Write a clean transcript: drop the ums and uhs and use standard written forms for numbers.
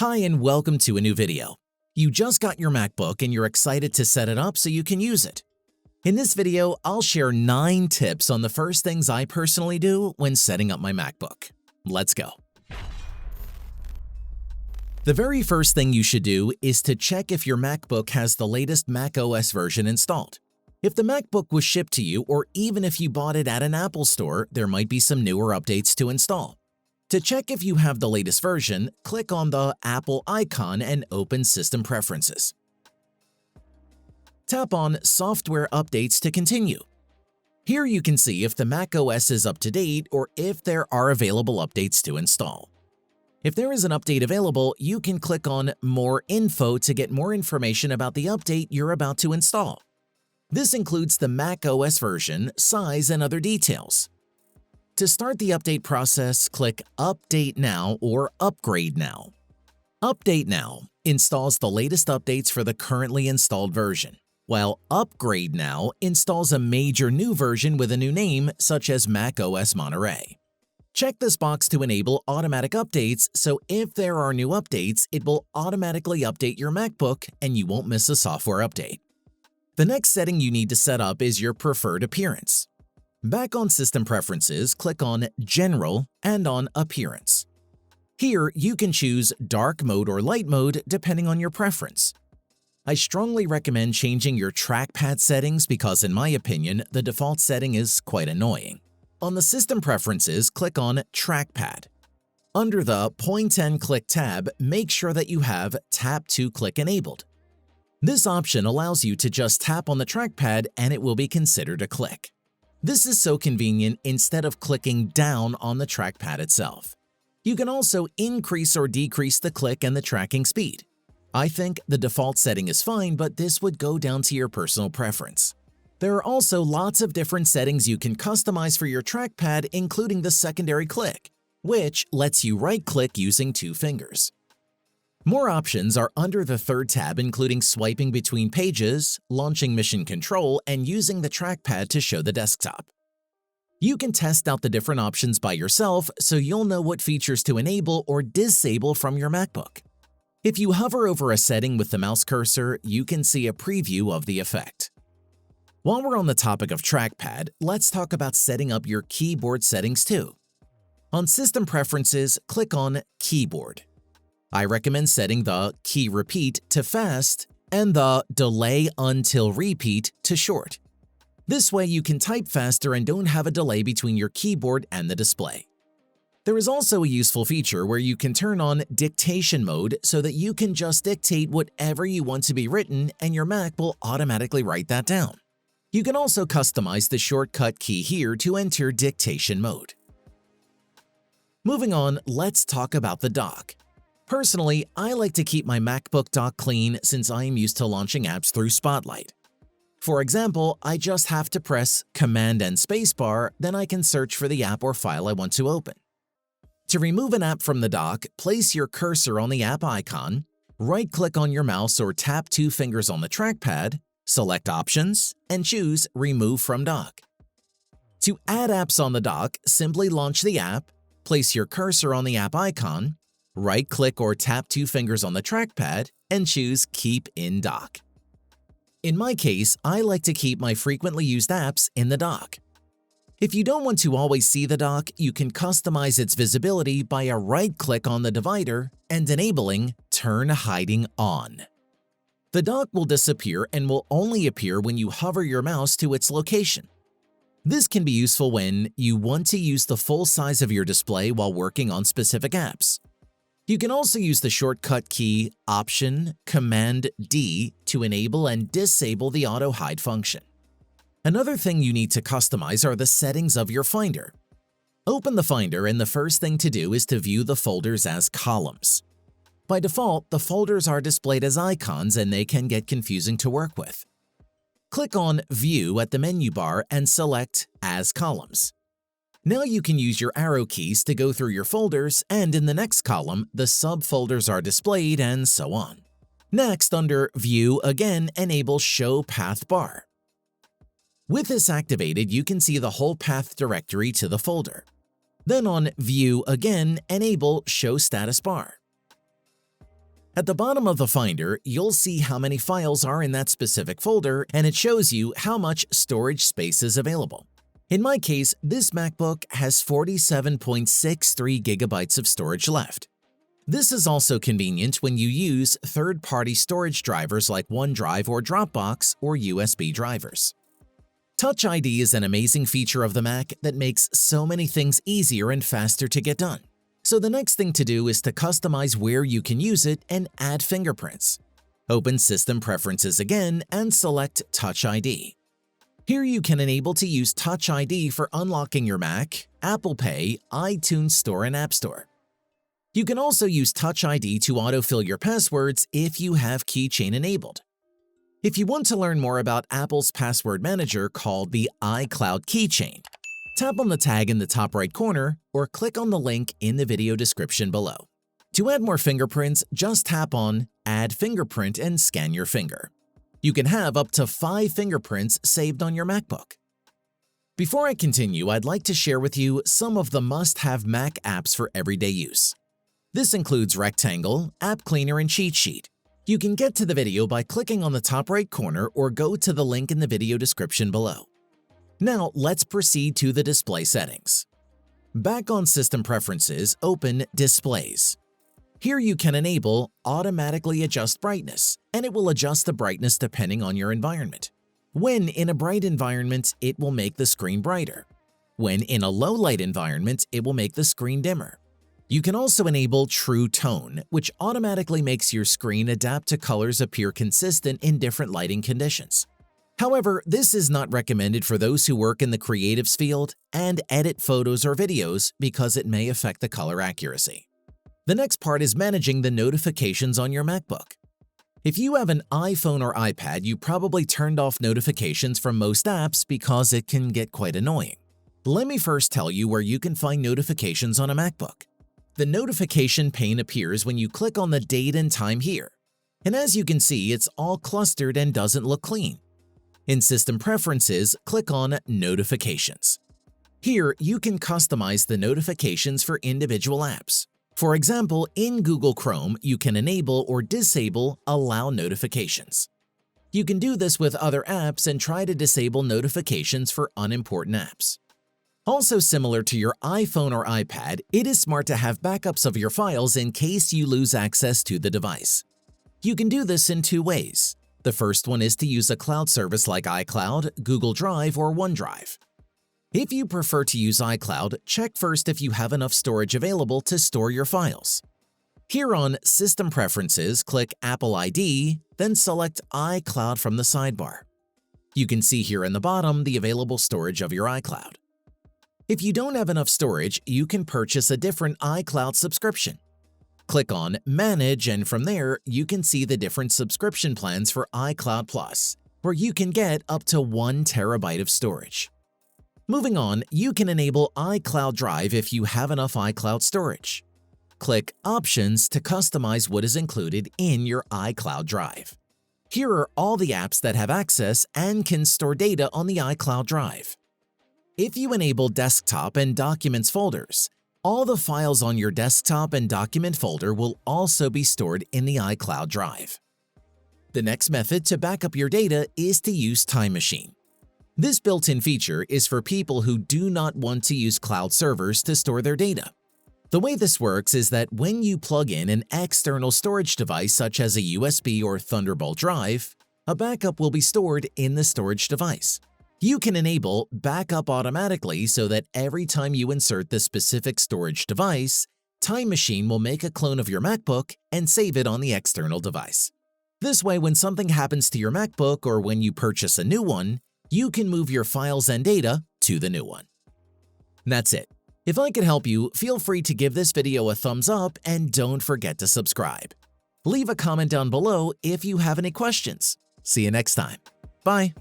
Hi and welcome to a new video. You just got your MacBook and you're excited to set it up so you can use it. In this video, I'll share 9 tips on the first things I personally do when setting up my MacBook. Let's go. The very first thing you should do is to check if your MacBook has the latest macOS version installed. If the MacBook was shipped to you, or even if you bought it at an Apple store, there might be some newer updates to install. To check if you have the latest version, click on the Apple icon and open System Preferences. Tap on Software Updates to continue. Here you can see if the macOS is up to date or if there are available updates to install. If there is an update available, you can click on More Info to get more information about the update you're about to install. This includes the macOS version, size, and other details. To start the update process, click Update Now or Upgrade Now. Update Now installs the latest updates for the currently installed version, while Upgrade Now installs a major new version with a new name, such as macOS Monterey. Check this box to enable automatic updates, so if there are new updates, it will automatically update your MacBook and you won't miss a software update. The next setting you need to set up is your preferred appearance. Back on System Preferences, click on General and on Appearance. Here, you can choose Dark Mode or Light Mode depending on your preference. I strongly recommend changing your trackpad settings because, in my opinion, the default setting is quite annoying. On the System Preferences, click on Trackpad. Under the Point and Click tab, make sure that you have Tap to Click enabled. This option allows you to just tap on the trackpad and it will be considered a click. This is so convenient instead of clicking down on the trackpad itself. You can also increase or decrease the click and the tracking speed. I think the default setting is fine, but this would go down to your personal preference. There are also lots of different settings you can customize for your trackpad, including the secondary click, which lets you right-click using 2 fingers. More options are under the third tab, including swiping between pages, launching mission control, and using the trackpad to show the desktop. You can test out the different options by yourself so you'll know what features to enable or disable from your MacBook. If you hover over a setting with the mouse cursor, you can see a preview of the effect. While we're on the topic of trackpad, let's talk about setting up your keyboard settings too. On System Preferences, click on Keyboard. I recommend setting the Key Repeat to Fast and the Delay Until Repeat to Short. This way you can type faster and don't have a delay between your keyboard and the display. There is also a useful feature where you can turn on Dictation Mode so that you can just dictate whatever you want to be written and your Mac will automatically write that down. You can also customize the shortcut key here to enter Dictation Mode. Moving on, let's talk about the dock. Personally, I like to keep my MacBook dock clean since I am used to launching apps through Spotlight. For example, I just have to press Command and Spacebar, then I can search for the app or file I want to open. To remove an app from the dock, place your cursor on the app icon, right-click on your mouse or tap 2 fingers on the trackpad, select Options, and choose Remove from Dock. To add apps on the dock, simply launch the app, place your cursor on the app icon, right-click or tap 2 fingers on the trackpad, and choose Keep in Dock. In my case, I like to keep my frequently used apps in the dock. If you don't want to always see the dock, you can customize its visibility by a right-click on the divider and enabling Turn Hiding On. The dock will disappear and will only appear when you hover your mouse to its location. This can be useful when you want to use the full size of your display while working on specific apps. You can also use the shortcut key Option Command D to enable and disable the auto hide function. Another thing you need to customize are the settings of your Finder. Open the Finder and the first thing to do is to view the folders as columns. By default, the folders are displayed as icons and they can get confusing to work with. Click on View at the menu bar and select As Columns. Now you can use your arrow keys to go through your folders, and in the next column, the subfolders are displayed and so on. Next, under View, again enable Show Path Bar. With this activated, you can see the whole path directory to the folder. Then on View again, enable Show Status Bar. At the bottom of the Finder, you'll see how many files are in that specific folder, and it shows you how much storage space is available. In my case, this MacBook has 47.63 gigabytes of storage left. This is also convenient when you use third-party storage drivers like OneDrive or Dropbox or USB drivers. Touch ID is an amazing feature of the Mac that makes so many things easier and faster to get done. So the next thing to do is to customize where you can use it and add fingerprints. Open System Preferences again and select Touch ID. Here you can enable to use Touch ID for unlocking your Mac, Apple Pay, iTunes Store, and App Store. You can also use Touch ID to autofill your passwords if you have Keychain enabled. If you want to learn more about Apple's password manager called the iCloud Keychain, tap on the tag in the top right corner or click on the link in the video description below. To add more fingerprints, just tap on Add Fingerprint and scan your finger. You can have up to 5 fingerprints saved on your MacBook. Before I continue, I'd like to share with you some of the must-have Mac apps for everyday use. This includes Rectangle, App Cleaner, and Cheat Sheet. You can get to the video by clicking on the top right corner or go to the link in the video description below. Now, let's proceed to the display settings. Back on System Preferences, open Displays. Here you can enable Automatically Adjust Brightness, and it will adjust the brightness depending on your environment. When in a bright environment, it will make the screen brighter. When in a low light environment, it will make the screen dimmer. You can also enable True Tone, which automatically makes your screen adapt to colors appear consistent in different lighting conditions. However, this is not recommended for those who work in the creatives field and edit photos or videos because it may affect the color accuracy. The next part is managing the notifications on your MacBook. If you have an iPhone or iPad, you probably turned off notifications from most apps because it can get quite annoying. Let me first tell you where you can find notifications on a MacBook. The notification pane appears when you click on the date and time here. And as you can see, it's all clustered and doesn't look clean. In System Preferences, click on Notifications. Here, you can customize the notifications for individual apps. For example, in Google Chrome, you can enable or disable Allow Notifications. You can do this with other apps and try to disable notifications for unimportant apps. Also similar to your iPhone or iPad, it is smart to have backups of your files in case you lose access to the device. You can do this in 2 ways. The first one is to use a cloud service like iCloud, Google Drive, or OneDrive. If you prefer to use iCloud, check first if you have enough storage available to store your files. Here on System Preferences, click Apple ID, then select iCloud from the sidebar. You can see here in the bottom the available storage of your iCloud. If you don't have enough storage, you can purchase a different iCloud subscription. Click on Manage, and from there, you can see the different subscription plans for iCloud Plus, where you can get up to 1 terabyte of storage. Moving on, you can enable iCloud Drive if you have enough iCloud storage. Click Options to customize what is included in your iCloud Drive. Here are all the apps that have access and can store data on the iCloud Drive. If you enable Desktop and Documents folders, all the files on your desktop and document folder will also be stored in the iCloud Drive. The next method to back up your data is to use Time Machine. This built-in feature is for people who do not want to use cloud servers to store their data. The way this works is that when you plug in an external storage device such as a USB or Thunderbolt drive, a backup will be stored in the storage device. You can enable Backup Automatically so that every time you insert the specific storage device, Time Machine will make a clone of your MacBook and save it on the external device. This way, when something happens to your MacBook or when you purchase a new one, you can move your files and data to the new one. That's it. If I could help you, feel free to give this video a thumbs up and don't forget to subscribe. Leave a comment down below if you have any questions. See you next time. Bye.